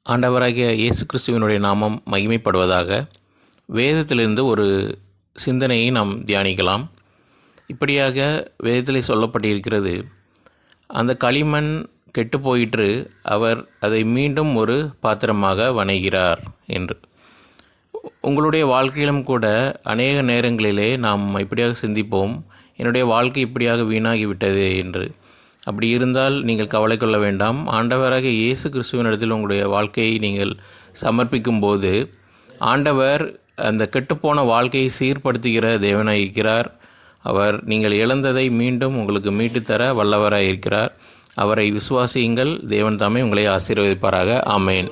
ஆண்டவராகிய இயேசு கிறிஸ்துவினுடைய நாமம் மகிமைப்படுவதாக. வேதத்திலிருந்து ஒரு சிந்தனையை நாம் தியானிக்கலாம். இப்படியாக வேதத்தில் சொல்லப்பட்டிருக்கிறது, அந்த களிமண் கெட்டு போயிற்று, அவர் அதை மீண்டும் ஒரு பாத்திரமாக வணைகிறார் என்று. உங்களுடைய வாழ்க்கையிலும் கூட அநேக நேரங்களிலே நாம் இப்படியாக சிந்திப்போம், என்னுடைய வாழ்க்கை இப்படியாக வீணாகிவிட்டது என்று. அப்படி இருந்தால் நீங்கள் கவலை கொள்ள வேண்டாம். ஆண்டவராக இயேசு கிறிஸ்துவினிடத்தில் உங்களுடைய வாழ்க்கையை நீங்கள் சமர்ப்பிக்கும் போது ஆண்டவர் அந்த கெட்டுப்போன வாழ்க்கையை சீர்படுத்துகிற தேவனாக இருக்கிறார். அவர் நீங்கள் இழந்ததை மீண்டும் உங்களுக்கு மீட்டுத்தர வல்லவராக இருக்கிறார். அவரை விசுவாசியுங்கள். தேவன் தாமே உங்களை ஆசீர்வதிப்பாராக. ஆமேன்.